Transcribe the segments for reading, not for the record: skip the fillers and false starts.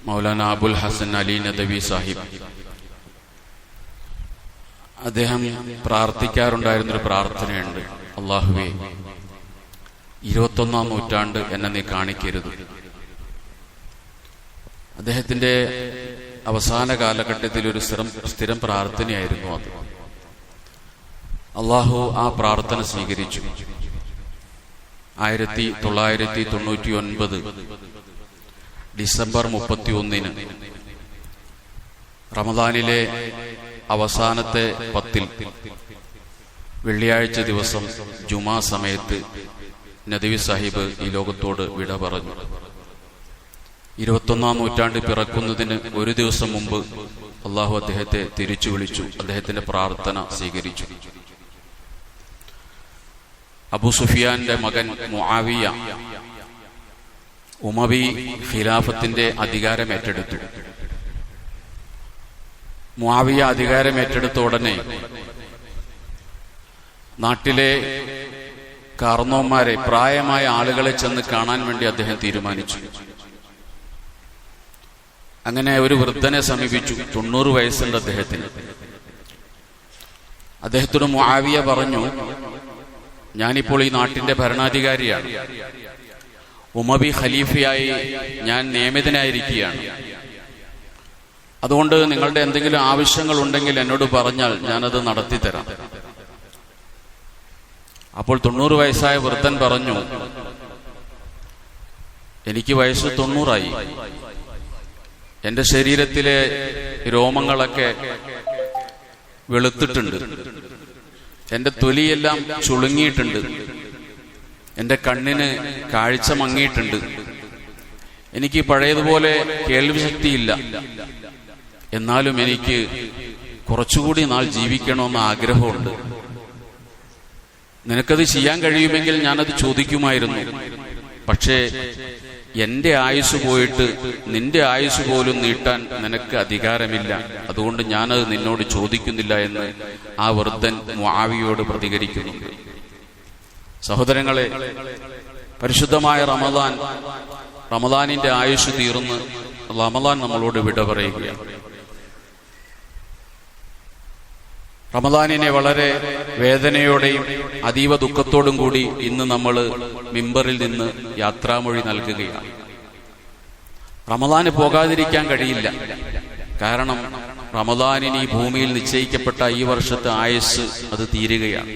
മൗലാന അബുൽ ഹസൻ അലി നദവി സാഹിബ് അദ്ദേഹം പ്രാർത്ഥിക്കാറുണ്ടായിരുന്നൊരു പ്രാർത്ഥനയുണ്ട്. അല്ലാഹുവേ, 21-ാം നൂറ്റാണ്ട് എന്നെ നീ കാണിക്കരുത്. അദ്ദേഹത്തിന്റെ അവസാന കാലഘട്ടത്തിൽ ഒരു സ്ഥിരം പ്രാർത്ഥനയായിരുന്നു അത്. അള്ളാഹു ആ പ്രാർത്ഥന സ്വീകരിച്ചു. 1999 ഡിസംബർ 31 റമദാനിലെ അവസാനത്തെ 10 വെള്ളിയാഴ്ച ദിവസം ജുമാ സമയത്ത് നദവി സാഹിബ് ഈ ലോകത്തോട് വിട പറഞ്ഞു. 21-ാം നൂറ്റാണ്ട് പിറക്കുന്നതിന് ഒരു ദിവസം മുമ്പ് അള്ളാഹു അദ്ദേഹത്തെ തിരിച്ചു വിളിച്ചു. അദ്ദേഹത്തിന്റെ പ്രാർത്ഥന സ്വീകരിച്ചു. അബൂ സുഫിയാന്റെ മകൻ മുആവിയ ഉമവി ഖിലാഫത്തിന്റെ അധികാരം ഏറ്റെടുത്തു. മുആവിയ അധികാരം ഏറ്റെടുത്ത ഉടനെ നാട്ടിലെ കാർന്നോന്മാരെ, പ്രായമായ ആളുകളെ ചെന്ന് കാണാൻ വേണ്ടി അദ്ദേഹം തീരുമാനിച്ചു. അങ്ങനെ ഒരു വൃദ്ധനെ സമീപിച്ചു. 90 വയസ്സുണ്ട് അദ്ദേഹത്തിന്. അദ്ദേഹത്തോട് മുആവിയ പറഞ്ഞു, ഞാനിപ്പോൾ ഈ നാട്ടിന്റെ ഭരണാധികാരിയാണ്. ഉമവി ഖലീഫയായി ഞാൻ നിയമിതനായിരിക്കുകയാണ്. അതുകൊണ്ട് നിങ്ങളുടെ എന്തെങ്കിലും ആവശ്യങ്ങൾ ഉണ്ടെങ്കിൽ എന്നോട് പറഞ്ഞാൽ ഞാനത് നടത്തിത്തരാം. അപ്പോൾ 90 വയസ്സായ വൃദ്ധൻ പറഞ്ഞു, എനിക്ക് വയസ്സ് 90 എന്റെ ശരീരത്തിലെ രോമങ്ങളൊക്കെ വെളുത്തിട്ടുണ്ട്, എന്റെ തൊലിയെല്ലാം ചുളുങ്ങിയിട്ടുണ്ട്, എന്റെ കണ്ണിന് കാഴ്ച മങ്ങിയിട്ടുണ്ട്, എനിക്ക് പഴയതുപോലെ കേൾവി ശക്തിയില്ല. എന്നാലും എനിക്ക് കുറച്ചുകൂടി നാൾ ജീവിക്കണമെന്ന ആഗ്രഹമുണ്ട്. നിനക്കത് ചെയ്യാൻ കഴിയുമെങ്കിൽ ഞാനത് ചോദിക്കുമായിരുന്നു. പക്ഷേ എന്റെ ആയുസ് പോയിട്ട് നിന്റെ ആയുസ് പോലും നീട്ടാൻ നിനക്ക് അധികാരമില്ല. അതുകൊണ്ട് ഞാനത് നിന്നോട് ചോദിക്കുന്നില്ല എന്ന് ആ വൃദ്ധൻ മുആവിയോട് പ്രതികരിക്കുന്നുണ്ട്. സഹോദരങ്ങളെ, പരിശുദ്ധമായ റമദാനിന്റെ ആയുസ് തീർന്ന് റമദാൻ നമ്മളോട് വിട പറയുകയാണ്. റമദാനിനെ വളരെ വേദനയോടെയും അതീവ ദുഃഖത്തോടും കൂടി ഇന്ന് നമ്മൾ മിമ്പറിൽ നിന്ന് യാത്രാമൊഴി നൽകുകയാണ്. റമദാന് പോകാതിരിക്കാൻ കഴിയില്ല. കാരണം റമദാനിന് ഈ ഭൂമിയിൽ നിശ്ചയിക്കപ്പെട്ട ഈ വർഷത്തെ ആയുസ് അത് തീരുകയാണ്.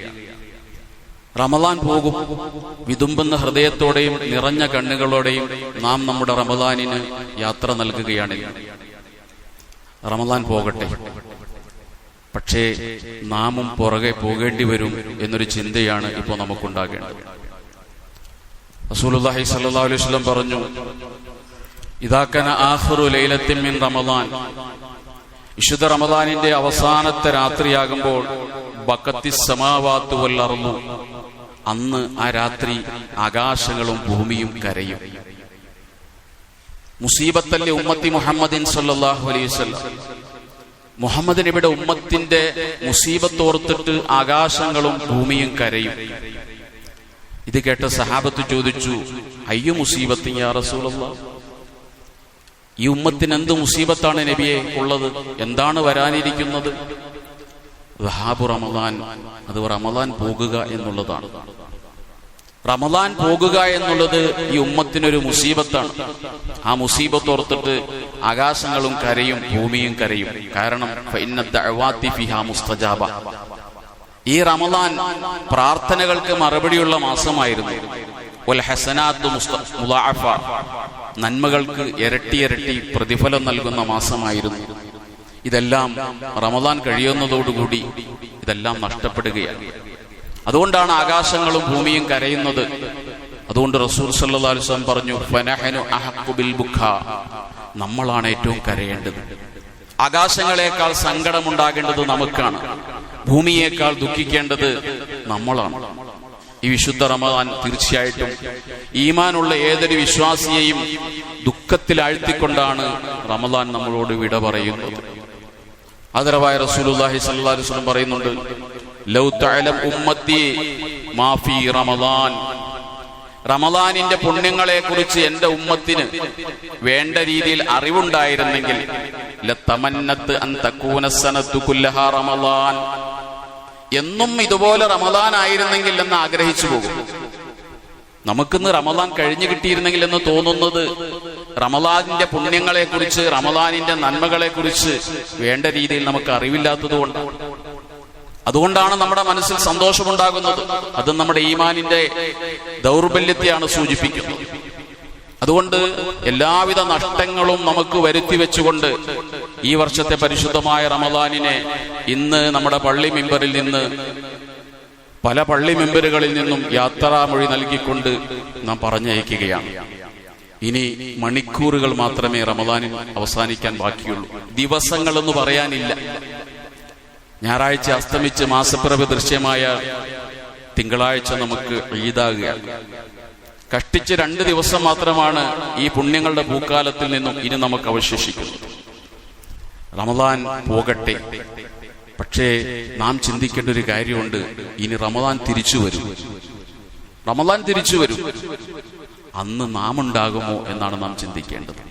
റമദാൻ പോകും. വിതുമ്പുന്ന ഹൃദയത്തോടെയും നിറഞ്ഞ കണ്ണുകളോടെയും നാം നമ്മുടെ റമദാനിന് യാത്ര നൽകുകയാണ്. റമദാൻ പോകട്ടെ, പക്ഷേ നാമും പുറകെ പോകേണ്ടി വരും എന്നൊരു ചിന്തയാണ് ഇപ്പോൾ നമുക്കുണ്ടാകേണ്ടത്. റസൂലുള്ളാഹി സ്വല്ലല്ലാഹു അലൈഹി വസല്ലം പറഞ്ഞു, ഇദാ കാന ആഖിറു ലൈലത്തിൻ മിൻ റമദാൻ, വിശുദ്ധ റമദാനിന്റെ അവസാനത്തെ രാത്രിയാകുമ്പോൾ ബഖത്തിസ് സമാവാതു വൽ അർളു, അന്ന് ആ രാത്രി ആകാശങ്ങളും ഭൂമിയും കരയും. മുസീബത്തല്ലി ഉമ്മത്തി മുഹമ്മദിൻ സ്വല്ലല്ലാഹു അലൈഹി വസല്ലം, മുഹമ്മദ് നബിയുടെ ഉമ്മത്തിന്റെ മുസീബത്തോർത്തിട്ട് ആകാശങ്ങളും ഭൂമിയും കരയും. ഇത് കേട്ട സഹാബത്ത് ചോദിച്ചു, അയ്യോ മുസീബത്തിൻ യാ റസൂലല്ലാഹ്, ഈ ഉമ്മത്തിന് എന്ത് മുസീബത്താണ് നബിയെ ഉള്ളത്? എന്താണ് വരാനിരിക്കുന്നത്? ദഹാബു റമദാൻ, അത് റമദാൻ പോകുക എന്നുള്ളതാണ്. റമദാൻ പോകുക എന്നുള്ളത് ഈ ഉമ്മത്തിനൊരു മുസീബത്താണ്. ആ മുസീബത്തോർത്തിട്ട് ആകാശങ്ങളും കരയും ഭൂമിയും കരയും. കാരണം ഫഇന്ന ദഅവാതി ഫിഹാ മുസ്തജാബ, ഈ റമദാൻ പ്രാർത്ഥനകൾക്ക് മറുപടിയുള്ള മാസമായിരുന്നു. വൽ ഹസനാത്തു മുളഅഫ, നന്മകൾക്ക് ഇരട്ടി ഇരട്ടി പ്രതിഫലം നൽകുന്ന മാസമായിരുന്നു. ഇതെല്ലാം റമദാൻ കഴിയുന്നതോടുകൂടി ഇതെല്ലാം നഷ്ടപ്പെടുകയാണ്. അതുകൊണ്ടാണ് ആകാശങ്ങളും ഭൂമിയും കരയുന്നത്. അതുകൊണ്ട് റസൂൽ സല്ലല്ലാഹു അലൈഹി വസല്ലം പറഞ്ഞു, ഫനഹനു അഹഖു ബിൽ ബുക്കാ, നമ്മളാണ് ഏറ്റവും കരയേണ്ടത്. ആകാശങ്ങളെക്കാൾ സങ്കടമുണ്ടാകേണ്ടത് നമുക്കാണ്. ഭൂമിയേക്കാൾ ദുഃഖിക്കേണ്ടത് നമ്മളാണ്. ഈ വിശുദ്ധ റമദാൻ തീർച്ചയായിട്ടും ഈമാനുള്ള ഏതൊരു വിശ്വാസിയെയും ദുഃഖത്തിൽ ആഴ്ത്തിക്കൊണ്ടാണ് റമദാൻ നമ്മളോട് വിട പറയുന്നത്. ആദരവായ റസൂലുള്ളാഹി സ്വല്ലല്ലാഹു അലൈഹി വസല്ലം പറയുന്നുണ്ട്, ലൗ തഅലം ഉമ്മത്തി മാ ഫീ റമദാൻ, റമദാനിന്റെ പുണ്യങ്ങളെ കുറിച്ച് എന്റെ ഉമ്മത്തിന് വേണ്ട രീതിയിൽ അറിവുണ്ടായിരുന്നെങ്കിൽ ലതമന്നത്ത് അൻ തകൂന സനതു കുല്ലഹാ റമദാൻ, എന്നും ഇതുപോലെ റമദാൻ ആയിരുന്നെങ്കിൽ എന്ന് ആഗ്രഹിച്ചു പോകും. നമുക്കിന്ന് റമദാൻ കഴിഞ്ഞു കിട്ടിയിരുന്നെങ്കിൽ എന്ന് തോന്നുന്നത് റമദാനിന്റെ പുണ്യങ്ങളെ കുറിച്ച്, റമദാനിന്റെ നന്മകളെ കുറിച്ച് വേണ്ട രീതിയിൽ നമുക്ക് അറിവില്ലാത്തത് കൊണ്ടാണ്. അതുകൊണ്ടാണ് നമ്മുടെ മനസ്സിൽ സന്തോഷമുണ്ടാകുന്നത്. അത് നമ്മുടെ ഈമാനിന്റെ ദൗർബല്യത്തെയാണ് സൂചിപ്പിക്കുന്നത്. അതുകൊണ്ട് എല്ലാവിധ നഷ്ടങ്ങളും നമുക്ക് വരുത്തി വെച്ചുകൊണ്ട് ഈ വർഷത്തെ പരിശുദ്ധമായ റമദാനിനെ ഇന്ന് നമ്മുടെ പള്ളി മെമ്പറിൽ നിന്ന്, പല പള്ളി മെമ്പറുകളിൽ നിന്നും യാത്രാമൊഴി നൽകിക്കൊണ്ട് നാം പറഞ്ഞയക്കുകയാണ്. ഇനി മണിക്കൂറുകൾ മാത്രമേ റമദാനിൽ അവസാനിക്കാൻ ബാക്കിയുള്ളൂ. ദിവസങ്ങളെന്ന് പറയാനില്ല. ഞായറാഴ്ച അസ്തമിച്ച് മാസപ്പിറവി ദൃശ്യമായ തിങ്കളാഴ്ച നമുക്ക് ഈദാകുകയാണ്. കഷ്ടിച്ച് 2 ദിവസം മാത്രമാണ് ഈ പുണ്യങ്ങളുടെ പൂക്കാലത്തിൽ നിന്നും ഇനി നമുക്ക് അവശേഷിക്കുന്നത്. റമദാൻ പോകട്ടെ, പക്ഷേ നാം ചിന്തിക്കേണ്ട ഒരു കാര്യമുണ്ട്. ഇനി റമദാൻ തിരിച്ചു വരും. റമദാൻ തിരിച്ചു വരും. അന്ന് നാം ഉണ്ടാകുമോ എന്നാണ് നാം ചിന്തിക്കേണ്ടത്.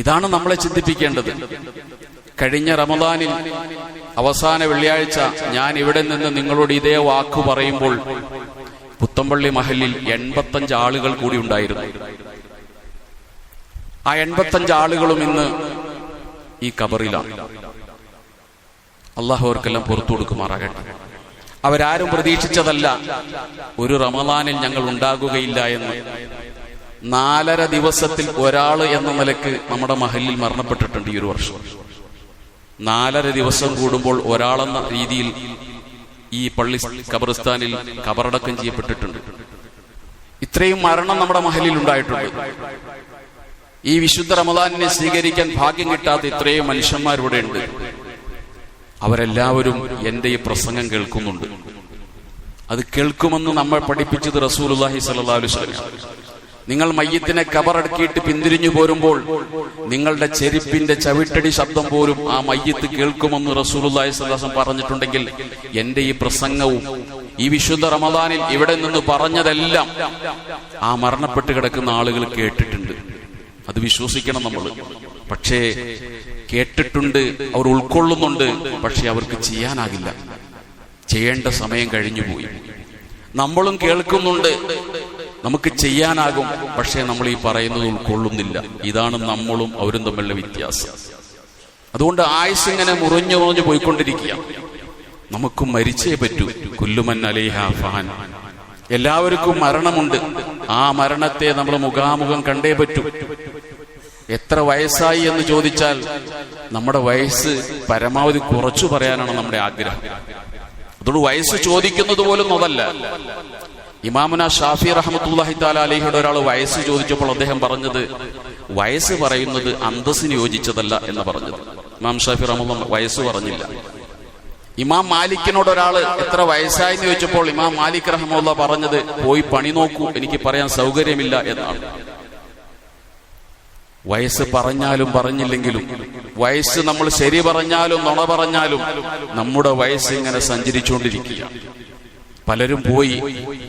ഇതാണ് നമ്മളെ ചിന്തിപ്പിക്കേണ്ടത്. കഴിഞ്ഞ റമദാനിൽ അവസാന വെള്ളിയാഴ്ച ഞാൻ ഇവിടെ നിന്ന് നിങ്ങളോട് ഇതേ വാക്കു പറയുമ്പോൾ പുത്തമ്പള്ളി മഹലിൽ 85 ആളുകൾ കൂടി ഉണ്ടായിരുന്നു. ആ 85 ആളുകളും ഇന്ന് ഈ ഖബറിലാണ്. അല്ലാഹു അവർക്കെല്ലാം പുറത്തു കൊടുക്കുമാറാകട്ടെ. അവരാരും പ്രതീക്ഷിച്ചതല്ല ഒരു റമദാനിൽ ഞങ്ങൾ ഉണ്ടാകുകയില്ല എന്ന്. 4.5 ദിവസത്തിൽ ഒരാൾ എന്ന നിലക്ക് നമ്മുടെ മഹലിൽ മരണപ്പെട്ടിട്ടുണ്ട് ഈ ഒരു വർഷം. 4.5 ദിവസം കൂടുമ്പോൾ ഒരാളെന്ന രീതിയിൽ ഈ പള്ളി ഖബറിസ്ഥാനിൽ ഖബറടക്കം ചെയ്യപ്പെട്ടിട്ടുണ്ട്. ഇത്രയും മരണം നമ്മുടെ മഹലിൽ ഉണ്ടായിട്ടുണ്ട്. ഈ വിശുദ്ധ റമദാനിനെ സ്വീകരിക്കാൻ ഭാഗ്യം കിട്ടാത്ത ഇത്രയും മനുഷ്യന്മാരിവിടെ ഉണ്ട്. അവരെല്ലാവരും എന്റെ ഈ പ്രസംഗം കേൾക്കുന്നുണ്ട്. അത് കേൾക്കുമെന്ന് നമ്മൾ പഠിപ്പിച്ചത് റസൂലുള്ളാഹി സ്വല്ലല്ലാഹു അലൈഹി വസല്ലം. നിങ്ങൾ മയ്യത്തിനെ ഖബറടക്കിയിട്ട് പിന്തിരിഞ്ഞു പോരുമ്പോൾ നിങ്ങളുടെ ചെരുപ്പിന്റെ ചവിട്ടടി ശബ്ദം പോലും ആ മയ്യത്ത് കേൾക്കുമെന്ന് റസൂലുള്ളാഹി സ്വല്ലല്ലാഹു അലൈഹി വസല്ലം പറഞ്ഞിട്ടുണ്ടെങ്കിൽ എന്റെ ഈ പ്രസംഗവും ഈ വിശുദ്ധ റമദാനിൽ ഇവിടെ നിന്ന് പറഞ്ഞതെല്ലാം ആ മരണപ്പെട്ട് കിടക്കുന്ന ആളുകൾ കേട്ടിട്ടുണ്ട്. അത് വിശ്വസിക്കണം നമ്മൾ. പക്ഷേ കേട്ടിട്ടുണ്ട്, അവർ ഉൾക്കൊള്ളുന്നുണ്ട്, പക്ഷെ അവർക്ക് ചെയ്യാനാകില്ല. ചെയ്യേണ്ട സമയം കഴിഞ്ഞുപോയി. നമ്മളും കേൾക്കുന്നുണ്ട്, നമുക്ക് ചെയ്യാനാകും, പക്ഷേ നമ്മൾ ഈ പറയുന്നത് ഉൾക്കൊള്ളുന്നില്ല. ഇതാണ് നമ്മളും അവരും തമ്മിലുള്ള വ്യത്യാസം. അതുകൊണ്ട് ആയുസ് ഇങ്ങനെ മുറിഞ്ഞു പോയിക്കൊണ്ടിരിക്കുക. നമുക്കും മരിച്ചേ പറ്റൂ. കുല്ലുമൻ അലൈഹാ ഫാൻ. എല്ലാവർക്കും മരണമുണ്ട്. ആ മരണത്തെ നമ്മൾ മുഖാമുഖം കണ്ടേ പറ്റൂ. എത്ര വയസ്സായി എന്ന് ചോദിച്ചാൽ നമ്മുടെ വയസ്സ് പരമാവധി കുറച്ചു പറയാനാണ് നമ്മുടെ ആഗ്രഹം. അതുകൊണ്ട് വയസ്സ് ചോദിക്കുന്നത് പോലും അതല്ല. ഇമാമുന ഷാഫി റഹ്മത്തുള്ളാഹി തആല അലൈഹിയുടെ ഒരാൾ വയസ്സ് ചോദിച്ചപ്പോൾ അദ്ദേഹം പറഞ്ഞത് വയസ്സ് പറയുന്നത് അന്തസ്സിന് യോജിച്ചതല്ല എന്ന് പറഞ്ഞത്. ഇമാം ഷാഫി റഹ്മത്തുള്ളാഹി വയസ്സ് പറഞ്ഞില്ല. ഇമാം മാലിക്കിനോട് ഒരാൾ എത്ര വയസ്സായി എന്ന് ചോദിച്ചപ്പോൾ ഇമാം മാലിക് റഹ്മത്തുള്ളാഹി പറഞ്ഞത് പോയി പണി നോക്കൂ, എനിക്ക് പറയാൻ സൗകര്യമില്ല എന്നാണ്. വയസ്സ് പറഞ്ഞാലും പറഞ്ഞില്ലെങ്കിലും, വയസ്സ് നമ്മൾ ശരി പറഞ്ഞാലും നുണ പറഞ്ഞാലും നമ്മുടെ വയസ്സ് ഇങ്ങനെ സഞ്ചരിച്ചുകൊണ്ടിരിക്കുകയാണ്. പലരും പോയി,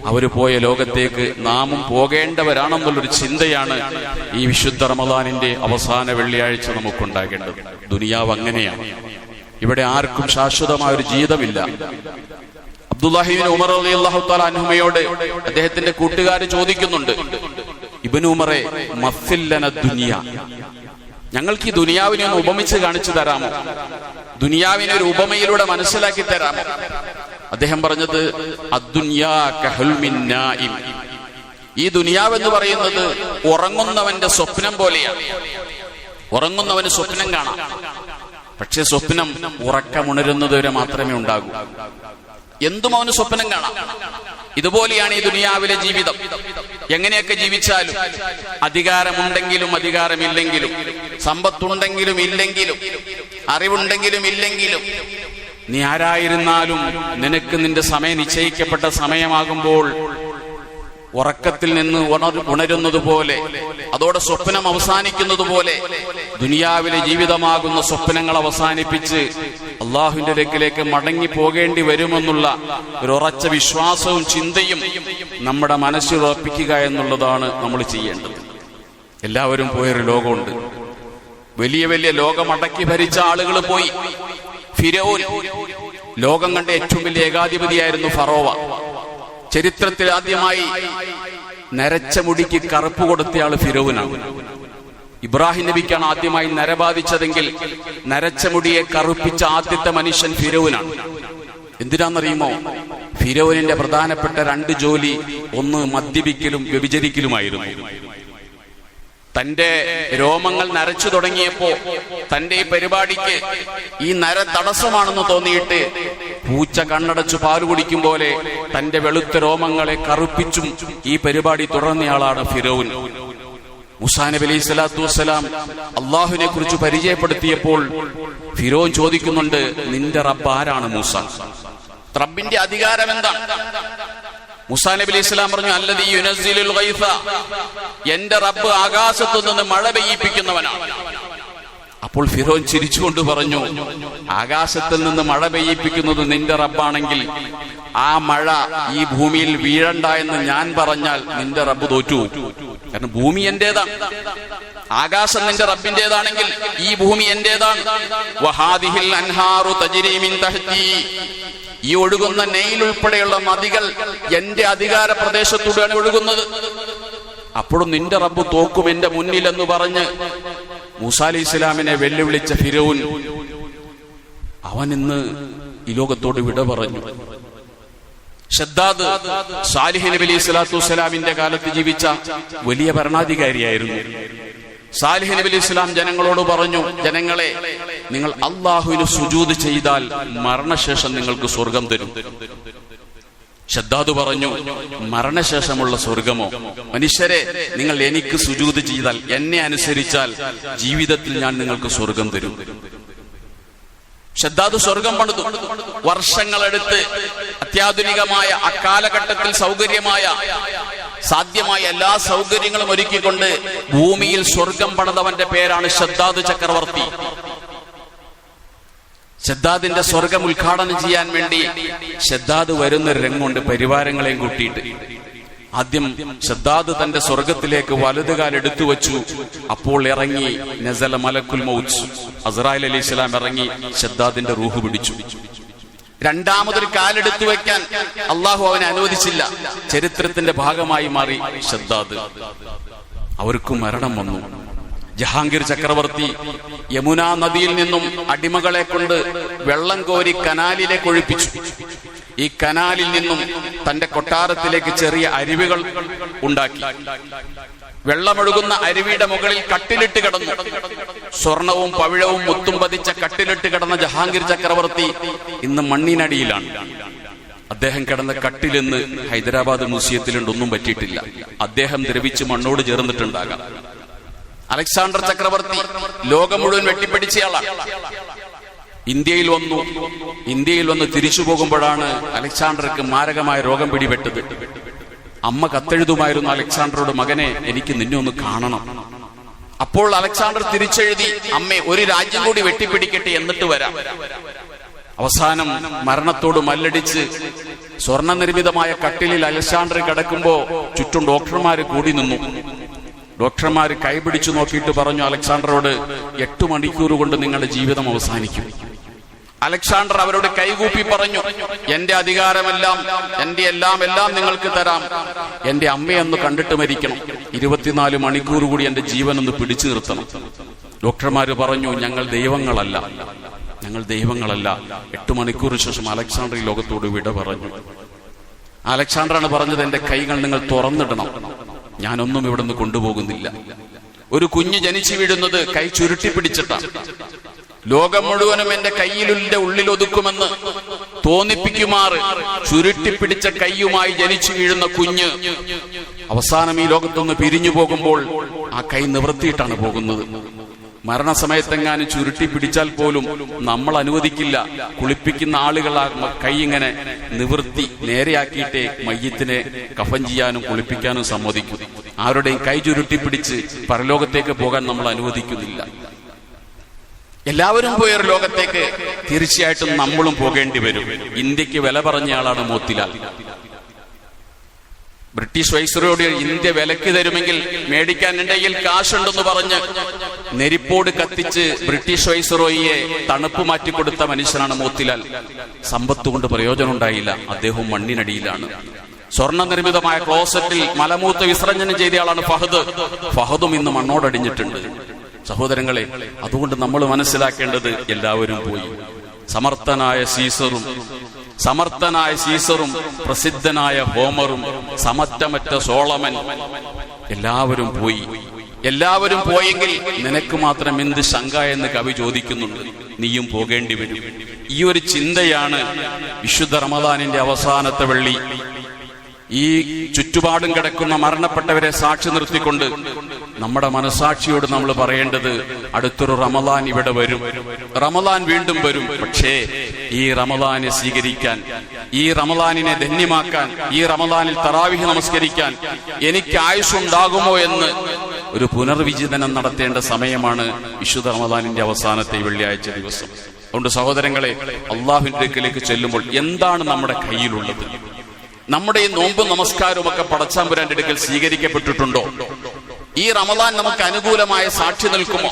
അവര് പോയ ലോകത്തേക്ക് നാമും പോകേണ്ടവരാണെന്നുള്ളൊരു ചിന്തയാണ് ഈ വിശുദ്ധ റമദാനിന്റെ അവസാന വെള്ളിയാഴ്ച നമുക്കുണ്ടാകേണ്ടത്. ദുനിയാവ് അങ്ങനെയാണ്. ഇവിടെ ആർക്കും ശാശ്വതമായ ഒരു ജീവിതമില്ല. അബ്ദുല്ലാഹി ഇബ്നു ഉമർ റളിയല്ലാഹു തആല അൻഹുമയോട് അദ്ദേഹത്തിന്റെ കൂട്ടുകാർ ചോദിക്കുന്നുണ്ട്, ഇബ്നു ഉമറെ മസ്സില്ലന ദുനിയ, ഞങ്ങൾക്ക് ഈ ദുനിയാവിനെ ഒന്ന് ഉപമിച്ച് കാണിച്ചു തരാമോ? ദുനിയാവിനെ ഒരു ഉപമയിലൂടെ മനസ്സിലാക്കി തരാമോ? അദ്ദേഹം പറഞ്ഞത് അദ്ദുനിയാ കഹുൽമിൻ നായിം. ഈ ദുനിയാവ് എന്ന് പറയുന്നത് ഉറങ്ങുന്നവന്റെ സ്വപ്നം പോലെയാണ്. ഉറങ്ങുന്നവന് സ്വപ്നം കാണാം, പക്ഷെ സ്വപ്നം ഉറക്കമുണരുന്നത് വരെ മാത്രമേ ഉണ്ടാകൂ. എന്തും അവന് സ്വപ്നം കാണാം. ഇതുപോലെയാണ് ഈ ദുനിയാവിലെ ജീവിതം. എങ്ങനെയൊക്കെ ജീവിച്ചാലും, അധികാരമുണ്ടെങ്കിലും അധികാരമില്ലെങ്കിലും, സമ്പത്തുണ്ടെങ്കിലും ഇല്ലെങ്കിലും, അറിവുണ്ടെങ്കിലും ഇല്ലെങ്കിലും, നീ ആരായിരുന്നാലും നിനക്ക് നിന്റെ സമയം നിശ്ചയിക്കപ്പെട്ട സമയമാകുമ്പോൾ ഉറക്കത്തിൽ നിന്ന് ഉണരുന്നത് പോലെ, അതോടെ സ്വപ്നം അവസാനിക്കുന്നത് പോലെ ദുനിയാവിലെ ജീവിതമാകുന്ന സ്വപ്നങ്ങൾ അവസാനിപ്പിച്ച് അള്ളാഹുവിന്റെ അടുക്കലേക്ക് മടങ്ങി പോകേണ്ടി വരുമെന്നുള്ള ഒരു ഉറച്ച വിശ്വാസവും ചിന്തയും നമ്മുടെ മനസ്സിൽ ഉറപ്പിക്കുക എന്നുള്ളതാണ് നമ്മൾ ചെയ്യേണ്ടത്. എല്ലാവരും പോയൊരു ലോകമുണ്ട്. വലിയ വലിയ ലോകമടക്കി ഭരിച്ച ആളുകൾ പോയി. ഫിരൗൻ ലോകം കണ്ട ഏറ്റവും വലിയ ഏകാധിപതിയായിരുന്നു ഫറോവ. ചരിത്രത്തിൽ ആദ്യമായി നരച്ച മുടിക്ക് കറുപ്പ് കൊടുത്തയാള് ഫിരൗനാണ്. ഇബ്രാഹിം നബിക്കാണ് ആദ്യമായി നര ബാധിച്ചതെങ്കിൽ നരച്ച മുടിയെ കറുപ്പിച്ച ആദ്യത്തെ മനുഷ്യൻ ഫിരൗനാണ്. എന്തിനാണെന്നറിയുമോ? ഫിരൗനിന്റെ പ്രധാനപ്പെട്ട 2 ജോലി, ഒന്ന് മദ്യപിക്കലും വ്യഭിചരിക്കലുമായിരുന്നു. തന്റെ രോമങ്ങൾ നരച്ചു തുടങ്ങിയപ്പോ തന്റെ ഈ പരിപാടിക്ക് ഈ നര തടസ്സമാണെന്ന് തോന്നിയിട്ട് പൂച്ച കണ്ണടച്ചു പാല് കുടിക്കും പോലെ തന്റെ വെളുത്ത രോമങ്ങളെ കറുപ്പിച്ചും ഈ പരിപാടി തുടർന്നയാളാണ് ഫിറൗൻ. മൂസാ നബി അലൈഹി സ്വലാത്തു വസ്സലാം അള്ളാഹുവിനെ കുറിച്ച് പരിചയപ്പെടുത്തിയപ്പോൾ ഫിറൗൻ ചോദിക്കുന്നുണ്ട്, നിന്റെ റബ്ബ് ആരാണ് മൂസ? റബ്ബിന്റെ അധികാരം എന്താണ്? മൂസാ നബി അലൈഹി സ്വലാം പറഞ്ഞു, അല്ലദീ യുനസ്സിലുൽ ഗൈസ, എന്റെ റബ്ബ് ആകാശത്തു നിന്ന് മഴ പെയ്യിപ്പിക്കുന്നവനാണ്. അപ്പോൾ ഫിറൗൻ ചിരിച്ചുകൊണ്ട് പറഞ്ഞു, ആകാശത്തിൽ നിന്ന് മഴ പെയ്യിപ്പിക്കുന്നത് നിന്റെ റബ്ബാണെങ്കിൽ ആ മഴ ഈ ഭൂമിയിൽ വീഴണ്ട എന്ന് ഞാൻ പറഞ്ഞാൽ നിന്റെ റബ്ബ് തോറ്റു. കാരണം ഭൂമി എന്റേതാണ്, ആകാശം നിന്റെ റബ്ബിന്റേതാണെങ്കിൽ ഈ ഭൂമി എന്റേതാണ്. വഹാദിഹിൽ അൻഹാറു തജ്രി മിൻ തഹ്തി, ഈ ഒഴുകുന്ന നെയിൽ ഉൾപ്പെടെയുള്ള നദികൾ എന്റെ അധികാര പ്രദേശത്തൂടെയാണ് ഒഴുകുന്നത്. അപ്പോഴും നിന്റെ റബ്ബ് തോക്കും എന്റെ മുന്നിൽ എന്ന് പറഞ്ഞ് മൂസാ അലൈഹി ഇസ്ലാമിനെ വെല്ലുവിളിച്ച ഫിറൗൻ അവൻ ഇന്ന് ഈ ലോകത്തോട് വിട പറഞ്ഞു. ഷദ്ദാദ് സാലിഹ് നബി അലൈഹി സ്വലാത്തു വസ്സലാമിന്റെ കാലത്ത് ജീവിച്ച വലിയ ഭരണാധികാരിയായിരുന്നു. സാലിഹ് നബി അലൈഹി സ്വലാം ജനങ്ങളോട് പറഞ്ഞു, ജനങ്ങളെ, നിങ്ങൾ അള്ളാഹുവിന് സുജൂദ് ചെയ്താൽ മരണശേഷം നിങ്ങൾക്ക് സ്വർഗം തരും. ഷദ്ദാദ് പറഞ്ഞു, മരണശേഷമുള്ള സ്വർഗമോ? മനുഷ്യരെ, നിങ്ങൾ എനിക്ക് സുജൂദ് ചെയ്താൽ, എന്നെ അനുസരിച്ചാൽ ജീവിതത്തിൽ ഞാൻ നിങ്ങൾക്ക് സ്വർഗം തരും. ഷദ്ദാദ് സ്വർഗം പണിതു. വർഷങ്ങളെടുത്ത് അത്യാധുനികമായ അക്കാലഘട്ടത്തിൽ സാധ്യമായ എല്ലാ സൗകര്യങ്ങളും ഒരുക്കിക്കൊണ്ട് ഭൂമിയിൽ സ്വർഗം പണിതവന്റെ പേരാണ് ഷദ്ദാദ് ചക്രവർത്തി. ഷദ്ദാദിന്റെ സ്വർഗം ഉദ്ഘാടനം ചെയ്യാൻ വേണ്ടി ഷദ്ദാദ് വരുന്നൊരു രംഗമുണ്ട്, പരിവാരങ്ങളെയും കൂട്ടിയിട്ട്. ആദ്യം ഷദ്ദാദ് തന്റെ സ്വർഗത്തിലേക്ക് വലതുകാൽ എടുത്തു വെച്ചു. അപ്പോൾ ഇറങ്ങി നസല മലക്കുൽ മൗത്ത്, അസ്റായിൽ അലൈഹി സ്വലാം ഇറങ്ങി ഷദ്ദാദിന്റെ റൂഹ് പിടിച്ചു. രണ്ടാമതൊരു കാലെടുത്തു വെക്കാൻ അള്ളാഹു അവനെ അനുവദിച്ചില്ല. ചരിത്രത്തിന്റെ ഭാഗമായി മാറി ഷദ്ദാദ്. അവർക്കും മരണം വന്നു. ജഹാംഗീർ ചക്രവർത്തി യമുന നദിയിൽ നിന്നും അടിമകളെ കൊണ്ട് വെള്ളം കോരി കനാലിലേക്ക് ഒഴിപ്പിച്ചു. ഈ കനാലിൽ നിന്നും തന്റെ കൊട്ടാരത്തിലേക്ക് ചെറിയ അരുവികൾ ഉണ്ടാക്കി. വെള്ളമൊഴുകുന്ന അരുവിയുടെ മുകളിൽ കട്ടിലിട്ട് കിടന്നു. സ്വർണവും പവിഴവും മുത്തും പതിച്ച കട്ടിലിട്ട് കിടന്ന ജഹാംഗീർ ചക്രവർത്തി ഇന്ന് മണ്ണിനടിയിലാണ്. അദ്ദേഹം കിടന്ന കട്ടിലെന്ന് ഹൈദരാബാദ് മ്യൂസിയത്തിലുണ്ട്, ഒന്നും പറ്റിയിട്ടില്ല. അദ്ദേഹം ദ്രവിച്ച് മണ്ണോട് ചേർന്നിട്ടുണ്ടാകാം. അലക്സാണ്ടർ ചക്രവർത്തി ലോകം മുഴുവൻ വെട്ടിപ്പിടിച്ചയാളാണ്. ഇന്ത്യയിൽ വന്ന് തിരിച്ചു പോകുമ്പോഴാണ് അലക്സാണ്ടർക്ക് മാരകമായ രോഗം പിടിപെട്ടത്. അമ്മ കത്തെഴുതുമായിരുന്നു അലക്സാണ്ടറോട്, മകനെ, എനിക്ക് നിന്നെ ഒന്ന് കാണണം. അപ്പോൾ അലക്സാണ്ടർ തിരിച്ചെഴുതി, അമ്മേ, ഒരു രാജ്യം കൂടി വെട്ടിപ്പിടിക്കട്ടെ, എന്നിട്ട് വരാം. അവസാനം മരണത്തോട് മല്ലടിച്ച് സ്വർണ്ണ നിർമ്മിതമായ കട്ടിലിൽ അലക്സാണ്ടർ കിടക്കുമ്പോ ചുറ്റും ഡോക്ടർമാര് കൂടി നിന്നു. ഡോക്ടർമാര് കൈപിടിച്ചു നോക്കിയിട്ട് പറഞ്ഞു അലക്സാണ്ടറോട്, 8 മണിക്കൂർ കൊണ്ട് നിങ്ങളുടെ ജീവിതം അവസാനിക്കും. അലക്സാണ്ടർ അവരോട് കൈകൂപ്പി പറഞ്ഞു, എന്റെ അധികാരമെല്ലാം, എന്റെ എല്ലാം നിങ്ങൾക്ക് തരാം. എന്റെ അമ്മയൊന്ന് കണ്ടിട്ട് മരിക്കണം. 24 മണിക്കൂർ കൂടി എന്റെ ജീവൻ ഒന്ന് പിടിച്ചു നിർത്തണം. ഡോക്ടർമാര് പറഞ്ഞു, ഞങ്ങൾ ദൈവങ്ങളല്ല. 8 മണിക്കൂറിന് ശേഷം അലക്സാണ്ടർ ഈ ലോകത്തോട് വിട പറഞ്ഞു. അലക്സാണ്ടറാണ് പറഞ്ഞത്, എന്റെ കൈകൾ നിങ്ങൾ തുറന്നിടണം, ഞാനൊന്നും ഇവിടെ നിന്ന് കൊണ്ടുപോകുന്നില്ല. ഒരു കുഞ്ഞ് ജനിച്ചു വീഴുന്നത് കൈ ചുരുട്ടി പിടിച്ചിട്ടാണ്. ലോകം മുഴുവനും എന്റെ കയ്യിലുള്ളിന്റെ ഉള്ളിൽ ഒതുക്കുമെന്ന് തോന്നിപ്പിക്കുമാറ് ചുരുട്ടിപ്പിടിച്ച കൈയുമായി ജനിച്ചു വീഴുന്ന കുഞ്ഞ് അവസാനം ഈ ലോകത്തുനിന്ന് പിരിഞ്ഞു പോകുമ്പോൾ ആ കൈ നിവർത്തിയിട്ടാണ് പോകുന്നത്. മരണസമയത്തെങ്ങാനും ചുരുട്ടി പിടിച്ചാൽ പോലും നമ്മൾ അനുവദിക്കില്ല. കുളിപ്പിക്കുന്ന ആളുകൾ ആ കൈ ഇങ്ങനെ നിവൃത്തി നേരെയാക്കിയിട്ടേ മയ്യത്തിനെ കഫൻ ചെയ്യാനും കുളിപ്പിക്കാനും സമ്മതിക്കും. ആരുടെയും കൈ ചുരുട്ടി പിടിച്ച് പരലോകത്തേക്ക് പോകാൻ നമ്മൾ അനുവദിക്കുന്നില്ല. എല്ലാവരും പോയൊരു ലോകത്തേക്ക് തീർച്ചയായിട്ടും നമ്മളും പോകേണ്ടി വരും. ഇന്ത്യക്ക് വില പറഞ്ഞ ആളാണ് മോത്തിലാൽ. ബ്രിട്ടീഷ് വൈസ്രോയോട് ഇന്ത്യ വിലക്ക് തരുമെങ്കിൽ മേടിക്കാൻ ഇടയിൽ കാശുണ്ടെന്ന് പറഞ്ഞ് നെരിപ്പോട് കത്തിച്ച് ബ്രിട്ടീഷ് വൈസ്രോയിയെ തണുപ്പ് മാറ്റിക്കൊടുത്ത മനുഷ്യനാണ് മോത്തിലാൽ. സമ്പത്ത് കൊണ്ട് പ്രയോജനം ഉണ്ടായില്ല. അദ്ദേഹം മണ്ണിനടിയിലാണ്. സ്വർണ്ണ നിർമ്മിതമായ ക്ലോസറ്റിൽ മലമൂത്ര വിസർജനം ചെയ്ത ആളാണ് ഫഹദ്. ഫഹദും ഇന്ന് മണ്ണോടടിഞ്ഞിട്ടുണ്ട്. സഹോദരങ്ങളെ, അതുകൊണ്ട് നമ്മൾ മനസ്സിലാക്കേണ്ടത് എല്ലാവരും പോയി. സമർത്ഥനായ സീസറും പ്രസിദ്ധനായ ഹോമറും സമറ്റമറ്റ സോളമൻ എല്ലാവരും പോയി. എല്ലാവരും പോയെങ്കിൽ നിനക്ക് മാത്രം എന്ത് ശങ്ക എന്ന് കവി ചോദിക്കുന്നുണ്ട്. നീയും പോകേണ്ടി വരും. ഈ ഒരു ചിന്തയാണ് വിശുദ്ധ റമദാനിന്റെ അവസാനത്തെ വെള്ളി ഈ ചുറ്റുപാടും കിടക്കുന്ന മരണപ്പെട്ടവരെ സാക്ഷി നിർത്തിക്കൊണ്ട് നമ്മുടെ മനസാക്ഷിയോട് നമ്മൾ പറയേണ്ടത്, അടുത്തൊരു റമദാൻ ഇവിടെ വരും, റമദാൻ വീണ്ടും വരും. പക്ഷേ ഈ റമദാനെ സ്വീകരിക്കാൻ, ഈ റമദാനിനെ ധന്യമാക്കാൻ, ഈ റമദാനിൽ തറാവിഹ് നമസ്കരിക്കാൻ എനിക്ക് ആയുസ്സുണ്ടാകുമോ എന്ന് ഒരു പുനർവിചിന്തനം നടത്തേണ്ട സമയമാണ് വിശുദ്ധ റമദാനിന്റെ അവസാനത്തെ വെള്ളിയാഴ്ച ദിവസം. അതുകൊണ്ട് സഹോദരങ്ങളെ, അള്ളാഹുവിന്റെ അടുക്കലേക്ക് ചെല്ലുമ്പോൾ എന്താണ് നമ്മുടെ കയ്യിലുള്ളത്? നമ്മുടെ ഈ നോമ്പും നമസ്കാരവും ഒക്കെ പടച്ചാമ്പുരാന്റെ അടുക്കൽ സ്വീകരിക്കപ്പെട്ടിട്ടുണ്ടോ? ഈ റമദാൻ നമുക്ക് അനുകൂലമായ സാക്ഷി നിൽക്കുമോ?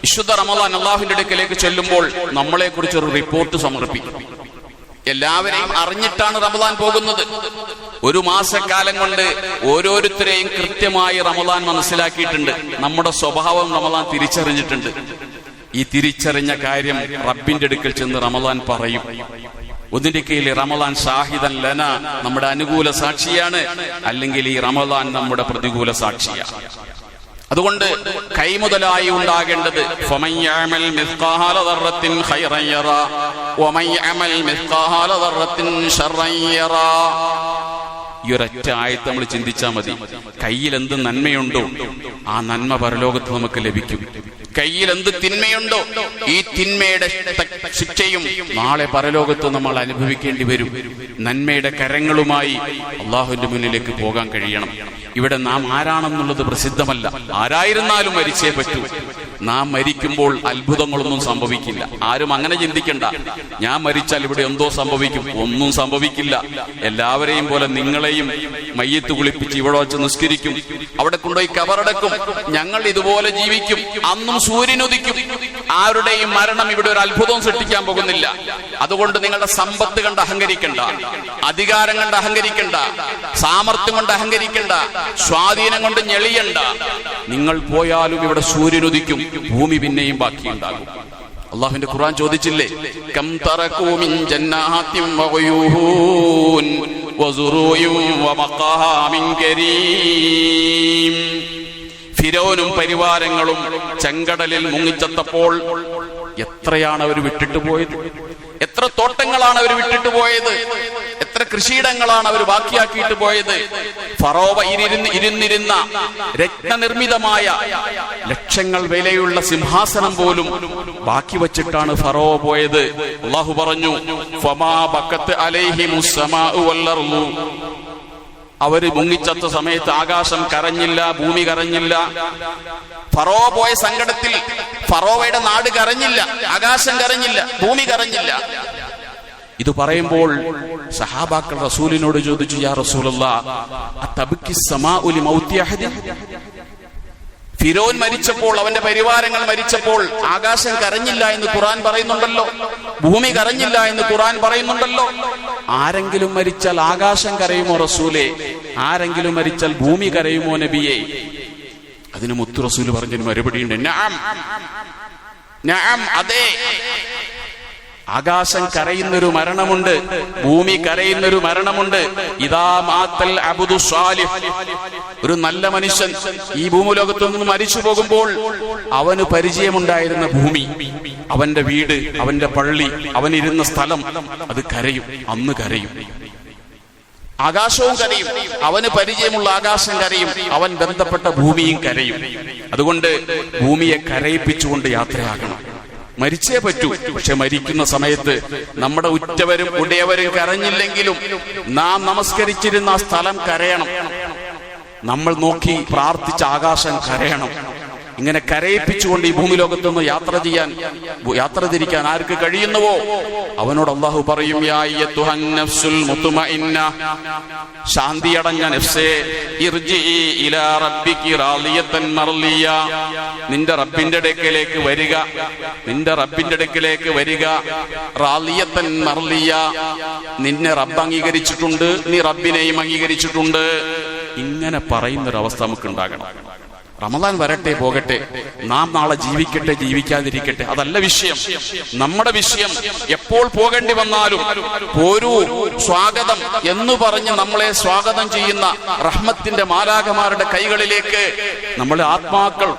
വിശുദ്ധ റമദാൻ അള്ളാഹുവിന്റെ അടുക്കലേക്ക് ചെല്ലുമ്പോൾ നമ്മളെ കുറിച്ചൊരു റിപ്പോർട്ട് സമർപ്പിക്കും. എല്ലാവരെയും അറിഞ്ഞിട്ടാണ് റമദാൻ പോകുന്നത്. ഒരു മാസക്കാലം കൊണ്ട് ഓരോരുത്തരെയും കൃത്യമായി റമദാൻ മനസ്സിലാക്കിയിട്ടുണ്ട്. നമ്മുടെ സ്വഭാവം റമദാൻ തിരിച്ചറിഞ്ഞിട്ടുണ്ട്. ഈ തിരിച്ചറിഞ്ഞ കാര്യം റബ്ബിന്റെ അടുക്കൽ ചെന്ന് റമദാൻ പറയും. ഒന്നിന്റെ കീഴിൽ റമദാൻ ഷാഹിദൻ ലന, നമ്മുടെ അനുകൂല സാക്ഷിയാണ്, അല്ലെങ്കിൽ ഈ റമദാൻ നമ്മുടെ പ്രതികൂല സാക്ഷിയാണ്. അതുകൊണ്ട് കൈമുതലായി ഉണ്ടാകേണ്ടത് ഫമൻ യഅമൽ മിസ്ഖാല ദർറത്തിൻ ഖൈറൻ യറാ വമൻ യഅമൽ മിസ്ഖാല ദർറത്തിൻ ശർറൻ യറാ. ഈ ഒരൊറ്റ ആയത്ത് നമ്മൾ ചിന്തിച്ചാൽ മതി. കയ്യിൽ എന്ത് നന്മയുണ്ടോ ആ നന്മ പരലോകത്ത് നമുക്ക് ലഭിക്കും. കയ്യിൽ എന്ത് തിന്മയുണ്ടോ ഈ തിന്മയുടെ ശിക്ഷയും നാളെ പരലോകത്ത് നമ്മൾ അനുഭവിക്കേണ്ടി വരും. നന്മയുടെ കരങ്ങളുമായി അള്ളാഹുവിന്റെ മുന്നിലേക്ക് പോകാൻ കഴിയണം. ഇവിടെ നാം ആരാണെന്നുള്ളത് പ്രസിദ്ധമല്ല. ആരായിരുന്നാലും മരിച്ചേ പറ്റൂ. നാം മരിക്കുമ്പോൾ അത്ഭുതങ്ങളൊന്നും സംഭവിക്കില്ല. ആരും അങ്ങനെ ചിന്തിക്കണ്ട, ഞാൻ മരിച്ചാൽ ഇവിടെ എന്തോ സംഭവിക്കും. ഒന്നും സംഭവിക്കില്ല. എല്ലാവരെയും പോലെ നിങ്ങളെയും മയ്യത്ത് കുളിപ്പിച്ച് ഇവിടെ വച്ച് നിസ്കരിക്കും, അവിടെ കൊണ്ടുപോയി കബറടക്കും. ഞങ്ങൾ ഇതുപോലെ ജീവിക്കും. അന്നും സൂര്യനുദിക്കും. ആരുടെയും മരണം ഇവിടെ ഒരു അത്ഭുതവും സൃഷ്ടിക്കാൻ പോകുന്നില്ല. അതുകൊണ്ട് നിങ്ങളുടെ സമ്പത്ത് കണ്ട് അഹങ്കരിക്കണ്ട, അധികാരം കണ്ട് അഹങ്കരിക്കണ്ട, സാമർത്ഥ്യം കൊണ്ട് അഹങ്കരിക്കണ്ട, സ്വാധീനം കൊണ്ട് ഞെളിയണ്ട. നിങ്ങൾ പോയാലും ഇവിടെ സൂര്യനുദിക്കും, ഭൂമി പിന്നെയും ബാക്കിയുണ്ടാകും. അള്ളാഹുവിന്റെ ഖുർആൻ ചോദിച്ചില്ലേ, കം തറകൂ മിൻ ജന്നാത്തിൻ വഗയൂൻ വസുറൂഇൻ വമഖാമിൻ കരീം. ഫിരൗനും പരിവാരങ്ങളും ചെങ്കടലിൽ മുങ്ങിച്ചത്തപ്പോൾ എത്രയാണ് അവർ വിട്ടിട്ട് പോയത്? എത്ര തോട്ടങ്ങളാണ് അവർ വിട്ടിട്ട് പോയത്? എത്ര കൃഷിയിടങ്ങളാണ് അവർ ബാക്കിയാക്കിയിട്ട് പോയത്? ഫറോവ ഇരുന്നിരുന്ന രത്നനിർമ്മിതമായ ലക്ഷങ്ങൾ വിലയുള്ള സിംഹാസനം പോലും ബാക്കി വച്ചിട്ടാണ് ഫറോവ പോയത്. അല്ലാഹു പറഞ്ഞു, ഫമാ ബക്കത്ത് അലൈഹിമുസ് സമാഉ വൽ അർളു. അവര് മുങ്ങിച്ചത്ത സമയത്ത് ആകാശം കരഞ്ഞില്ല, ഭൂമി കരഞ്ഞില്ല. ഫറോവ പോയ സങ്കടത്തിൽ ഫറോവയുടെ നാട് കരഞ്ഞില്ല, ആകാശം കരഞ്ഞില്ല, ഭൂമി കരഞ്ഞില്ല. ഇത് പറയുമ്പോൾ സഹാബാക്കൾ റസൂലിനോട് ചോദിച്ചു, യാ റസൂലല്ലാഹ്, അതബ്കി സമാഉ ലിമൗതി അഹദി? ഫിറോൻ മരിച്ചപ്പോൾ, അവന്റെ പരിവാരങ്ങൾ മരിച്ചപ്പോൾ ആകാശം കരഞ്ഞില്ല എന്ന് ഖുർആൻ പറയുന്നുണ്ടല്ലോ, ഭൂമി കരഞ്ഞില്ല എന്ന് ഖുർആൻ പറയുന്നുണ്ടല്ലോ. ആരെങ്കിലും മരിച്ചാൽ ആകാശം കരയുമോ റസൂലേ? ആരെങ്കിലും മരിച്ചാൽ ഭൂമി കരയുമോ നബിയെ? അതിന് മുത്തു റസൂൽ പറഞ്ഞൊരു മറുപടിയുണ്ട്, നഅം നഅം, അതെ. ആകാശം കരയുന്നൊരു മരണമുണ്ട്, ഭൂമി കരയുന്നൊരു മരണമുണ്ട്. ഇദാ മാതൽ അബ്ദു സ്വാലിഹ്, ഒരു നല്ല മനുഷ്യൻ ഈ ഭൂമിലോകത്തു നിന്ന് മരിച്ചു പോകുമ്പോൾ അവന് പരിചയമുണ്ടായിരുന്ന ഭൂമി, അവന്റെ വീട്, അവന്റെ പള്ളി, അവനിരുന്ന സ്ഥലം, അത് കരയും, അന്ന് കരയും. ആകാശവും കരയും, അവന് പരിചയമുള്ള ആകാശം കരയും, അവൻ ബന്ധപ്പെട്ട ഭൂമിയും കരയും. അതുകൊണ്ട് ഭൂമിയെ കരയിപ്പിച്ചുകൊണ്ട് യാത്രയാകണം. മരിച്ചേ പറ്റൂ. പക്ഷെ മരിക്കുന്ന സമയത്ത് നമ്മുടെ ഉറ്റവരും ഉടയവരും കരഞ്ഞില്ലെങ്കിലും നാം നമസ്കരിച്ചിരുന്ന ആ സ്ഥലം കരയണം. നമ്മൾ നോക്കി പ്രാർത്ഥിച്ച ആകാശം കരയണം. ഇങ്ങനെ കരയിപ്പിച്ചുകൊണ്ട് ഈ ഭൂമി ലോകത്തുനിന്ന് യാത്ര തിരിക്കാൻ ആർക്ക് കഴിയുന്നുവോ അവനോട് അള്ളാഹു പറയും, യാ അയ്യത്തുഹൻ നഫ്സുൽ മുത്മഇന്ന, ശാന്തിയടഞ്ഞ നഫ്സേ, ഇർജിഇ ഇലാ റബ്ബികി റാളിയതൻ മർളിയ, നിന്റെ റബ്ബിന്റെ അടുക്കലേക്ക് വരിക, നിന്റെ റബ്ബിന്റെ അടുക്കലേക്ക് വരിക. റാളിയതൻ മർളിയ, നിന്നെ റബ്ബ് അംഗീകരിച്ചിട്ടുണ്ട്, നീ റബ്ബിനെയും അംഗീകരിച്ചിട്ടുണ്ട്. ഇങ്ങനെ പറയുന്നൊരവസ്ഥ നമുക്ക് ഉണ്ടാകണം. റമദാൻ വരട്ടെ പോകട്ടെ, നാം നാളെ ജീവിക്കട്ടെ ജീവിക്കാതിരിക്കട്ടെ, അതല്ല വിഷയം. നമ്മുടെ വിഷയം എപ്പോൾ പോകേണ്ടി വന്നാലും ഒരു സ്വാഗതം എന്ന് പറഞ്ഞ് നമ്മളെ സ്വാഗതം ചെയ്യുന്ന റഹ്മത്തിന്റെ മാലാഖമാരുടെ കൈകളിലേക്ക് നമ്മളെ ആത്മാക്കൾ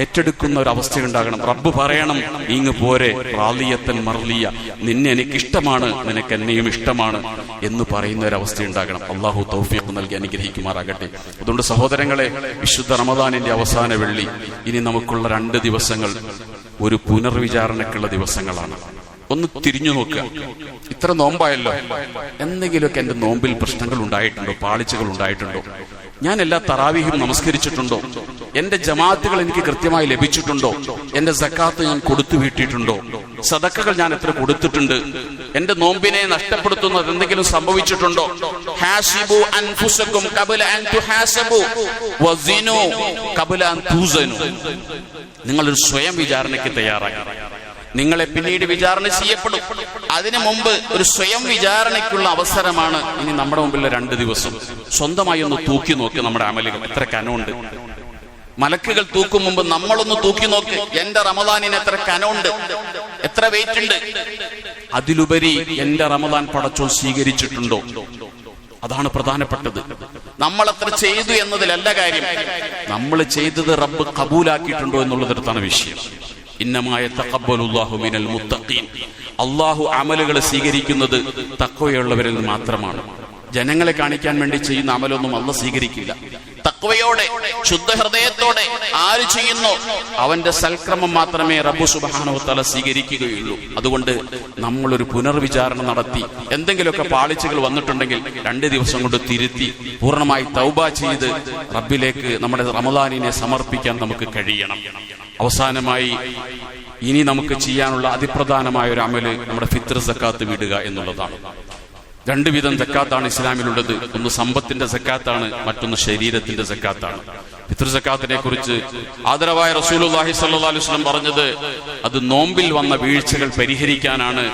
ഏറ്റെടുക്കുന്ന ഒരു അവസ്ഥയുണ്ടാകണം. റബ്ബ് പറയണം, ഇങ്ങ് പോരെ, റാളിയത്തൻ മർലിയ, നിന്നെ എനിക്കിഷ്ടമാണ്, നിനക്ക് എന്നെയും ഇഷ്ടമാണ് എന്ന് പറയുന്ന ഒരു അവസ്ഥയുണ്ടാകണം. അള്ളാഹു തൗഫീഖ് നൽകി അനുഗ്രഹിക്കുമാറാകട്ടെ. അതുകൊണ്ട് സഹോദരങ്ങളെ, വിശുദ്ധ റമദാനിന്റെ അവസാന വെള്ളി, ഇനി നമുക്കുള്ള 2 ദിവസങ്ങൾ ഒരു പുനർവിചാരണക്കുള്ള ദിവസങ്ങളാണ്. ഒന്ന് തിരിഞ്ഞു നോക്കുക. ഇത്ര നോമ്പായല്ലോ, എന്തെങ്കിലുമൊക്കെ എന്റെ നോമ്പിൽ പ്രശ്നങ്ങൾ ഉണ്ടായിട്ടുണ്ടോ, പാളിച്ചകൾ ഉണ്ടായിട്ടുണ്ടോ? ഞാൻ എല്ലാ തറാവീഹും നമസ്കരിച്ചിട്ടുണ്ടോ? എന്റെ ജമാഅത്തുകൾ എനിക്ക് കൃത്യമായി ലഭിച്ചിട്ടുണ്ടോ? എന്റെ സക്കാത്ത് ഞാൻ കൊടുത്തു വീട്ടിയിട്ടുണ്ടോ? സദക്കകൾ ഞാൻ എത്ര കൊടുത്തിട്ടുണ്ട്? എന്റെ നോമ്പിനെ നഷ്ടപ്പെടുത്തുന്നത് എന്തെങ്കിലും സംഭവിച്ചിട്ടുണ്ടോ? ഹാസിബു അൻഫുസകും ഖബല അൻ തുഹാസബു വസിനു ഖബല അൻ തുസനു. നിങ്ങളൊരു സ്വയം വിചാരണയ്ക്ക് തയ്യാറായി. നിങ്ങളെ പിന്നീട് വിചാരണ ചെയ്യപ്പെടും. അതിനു മുമ്പ് ഒരു സ്വയം വിചാരണയ്ക്കുള്ള അവസരമാണ് ഇനി നമ്മുടെ മുമ്പിലെ 2 ദിവസം. സ്വന്തമായി ഒന്ന് തൂക്കി നോക്ക് നമ്മുടെ അമലുകൾ എത്ര കനമുണ്ട്. മലക്കുകൾ തൂക്കും മുമ്പ് നമ്മളൊന്ന് തൂക്കി നോക്ക്, എന്റെ റമദാനിന് എത്ര കനമുണ്ട്, എത്ര വെയിറ്റ് ഉണ്ട്. അതിലുപരി എന്റെ റമദാൻ പടച്ചോൻ സ്വീകരിച്ചിട്ടുണ്ടോ? അതാണ് പ്രധാനപ്പെട്ടത്. നമ്മൾ എത്ര ചെയ്തു എന്നതിലല്ല കാര്യം, നമ്മൾ ചെയ്തത് റബ്ബ് കബൂലാക്കിയിട്ടുണ്ടോ എന്നുള്ളതിടത്താണ് വിഷയം. ഇന്നമായ തഖബ്ബലുല്ലാഹു മിനൽ മുത്തഖീൻ, അള്ളാഹു അമലുകളെ സ്വീകരിക്കുന്നത് തഖ്വയുള്ളവരിൽ നിന്ന് മാത്രമാണ്. ജനങ്ങളെ കാണിക്കാൻ വേണ്ടി ചെയ്യുന്ന അമലൊന്നും അല്ലാഹു സ്വീകരിക്കില്ല. തഖ്വയോടെ ശുദ്ധ ഹൃദയത്തോടെ ആര് ചെയ്യുന്നു അവന്റെ സൽക്രമം മാത്രമേ റബ്ബ് സുബ്ഹാനഹു വ തആല സ്വീകരിക്കുകയുള്ളൂ. അതുകൊണ്ട് നമ്മളൊരു പുനർവിചാരണ നടത്തി എന്തെങ്കിലുമൊക്കെ പാളിച്ചകൾ വന്നിട്ടുണ്ടെങ്കിൽ 2 ദിവസം കൊണ്ട് തിരുത്തി പൂർണ്ണമായി തൗബ ചെയ്ത് റബ്ബിലേക്ക് നമ്മുടെ റമദാനിനെ സമർപ്പിക്കാൻ നമുക്ക് കഴിയണം. അവസാനമായി ഇനി നമുക്ക് ചെയ്യാനുള്ള അതിപ്രധാനമായ ഒരു അമല് നമ്മുടെ ഫിത്ർ സക്കാത്ത് വിടുക എന്നുള്ളതാണ്. 2 വിധം സക്കാത്താണ് ഇസ്ലാമിലുള്ളത്. ഒന്ന് സമ്പത്തിന്റെ സക്കാത്താണ്, മറ്റൊന്ന് ശരീരത്തിന്റെ സക്കാത്താണ്. ഫിത്ർ സക്കാത്തിനെ കുറിച്ച് ആദരവായ റസൂലുള്ളാഹി സ്വല്ലല്ലാഹു അലൈഹി വസല്ലം പറഞ്ഞത്, അത് നോമ്പിൽ വന്ന വീഴ്ചകൾ പരിഹരിക്കാനാണ്.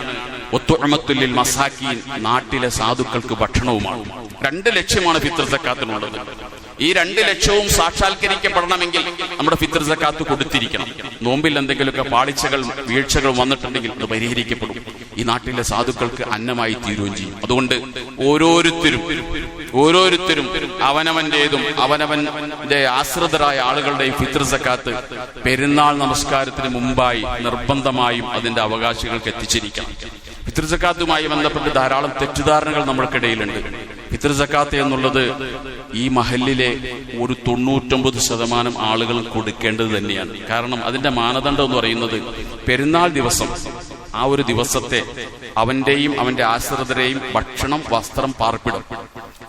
ഒത്തുഅമത്തുൽ ലിൽ മസാക്കീൻ, നാട്ടിലെ സാധുക്കൾക്ക് ഭക്ഷണവുമാണ്. 2 ലക്ഷ്യമാണ് ഫിത്ർ സക്കാത്തിനുള്ളത്. ഈ 2 ലക്ഷ്യവും സാക്ഷാത്കരിക്കപ്പെടണമെങ്കിൽ നമ്മുടെ ഫിത്ർ സക്കാത്ത് കൊടുത്തിരിക്കണം. നോമ്പിൽ എന്തെങ്കിലുമൊക്കെ പാളിച്ചകൾ വീഴ്ചകൾ വന്നിട്ടുണ്ടെങ്കിൽ അത് പരിഹരിക്കപ്പെടും. ഈ നാട്ടിലെ സാധുക്കൾക്ക് അന്നമായി തീരുകയും ചെയ്യും. അതുകൊണ്ട് ഓരോരുത്തരും അവനവന്റേതും അവനവന്റെ ആശ്രിതരായ ആളുകളുടെയും ഫിത്ർ സക്കാത്ത് പെരുന്നാൾ നമസ്കാരത്തിന് മുമ്പായി നിർബന്ധമായും അതിന്റെ അവകാശികൾക്ക് എത്തിച്ചിരിക്കണം. ഫിത്ർ സക്കാത്തുമായി ബന്ധപ്പെട്ട് ധാരാളം തെറ്റിദ്ധാരണകൾ നമ്മൾക്കിടയിലുണ്ട്. ഫിത്ർ സക്കാത്ത് എന്നുള്ളത് ഈ മഹല്ലിലെ ഒരു 99% ആളുകൾ കൊടുക്കേണ്ടത് തന്നെയാണ്. കാരണം അതിന്റെ മാനദണ്ഡം എന്ന് പറയുന്നത് പെരുന്നാൾ ദിവസം, ആ ഒരു ദിവസത്തെ അവന്റെയും അവന്റെ ആശ്രിതരെയും ഭക്ഷണം, വസ്ത്രം, പാർപ്പിടം,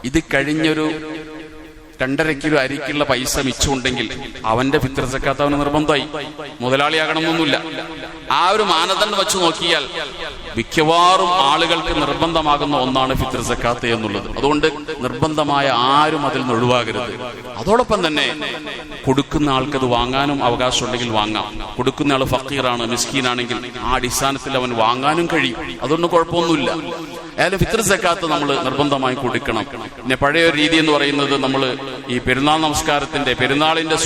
ഇത് കഴിഞ്ഞൊരു 2.5 കിലോ അരിക്കുള്ള പൈസ മിച്ചമുണ്ടെങ്കിൽ അവന്റെ ഫിത്ർ സക്കാത്ത് അവന് നിർബന്ധമായി. മുതലാളിയാകണമെന്നൊന്നുമില്ല. ആ ഒരു മാനദണ്ഡം വെച്ച് നോക്കിയാൽ മിക്കവാറും ആളുകൾക്ക് നിർബന്ധമാകുന്ന ഒന്നാണ് ഫിത്ർ സക്കാത്ത് എന്നുള്ളത്. അതുകൊണ്ട് നിർബന്ധമായ ആരും അതിൽ നിന്ന് ഒഴിവാകരുത്. അതോടൊപ്പം തന്നെ കൊടുക്കുന്ന ആൾക്കത് വാങ്ങാനും അവകാശമുണ്ടെങ്കിൽ വാങ്ങാം. കൊടുക്കുന്ന ആൾ ഫക്കീറാണ്, മിസ്കീനാണെങ്കിൽ ആ അടിസ്ഥാനത്തിൽ അവൻ വാങ്ങാനും കഴിയും. അതൊന്നും കുഴപ്പമൊന്നുമില്ല. അയാലും ഫിത്ർ സക്കാത്ത് നമ്മൾ നിർബന്ധമായി കൊടുക്കണം. പിന്നെ പഴയ ഒരു രീതി എന്ന് പറയുന്നത്, നമ്മൾ ഈ പെരുന്നാൾ നമസ്കാരത്തിന്റെ പെരുന്നാളിന്റെ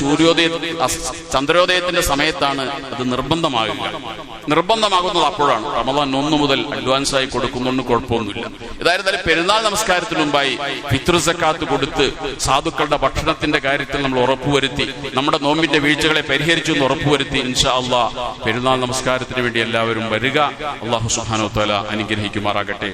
ചന്ദ്രോദയത്തിന്റെ സമയത്താണ് അത് നിർബന്ധമാകുന്നത്. അപ്പോഴാണ് റമദാൻ 1 മുതൽ അഡ്വാൻസായി കൊടുക്കുന്നൊന്നും കുഴപ്പമൊന്നുമില്ല. ഏതായിരുന്നാലും പെരുന്നാൾ നമസ്കാരത്തിന് മുമ്പായി ഫിത്ർ സക്കാത്ത് കൊടുത്ത് സാധുക്കളുടെ ഭക്ഷണത്തിന്റെ കാര്യത്തിൽ നമ്മൾ ഉറപ്പുവരുത്തി, നമ്മുടെ നോമ്പിന്റെ വീഴ്ചകളെ പരിഹരിച്ചു എന്ന് ഉറപ്പുവരുത്തി ഇൻഷാ അല്ലാഹ് പെരുന്നാൾ നമസ്കാരത്തിന് വേണ്ടി എല്ലാവരും വരിക. അല്ലാഹു സുബ്ഹാനഹു വ തആല അനുഗ്രഹിക്കുമാറാകട്ടെ.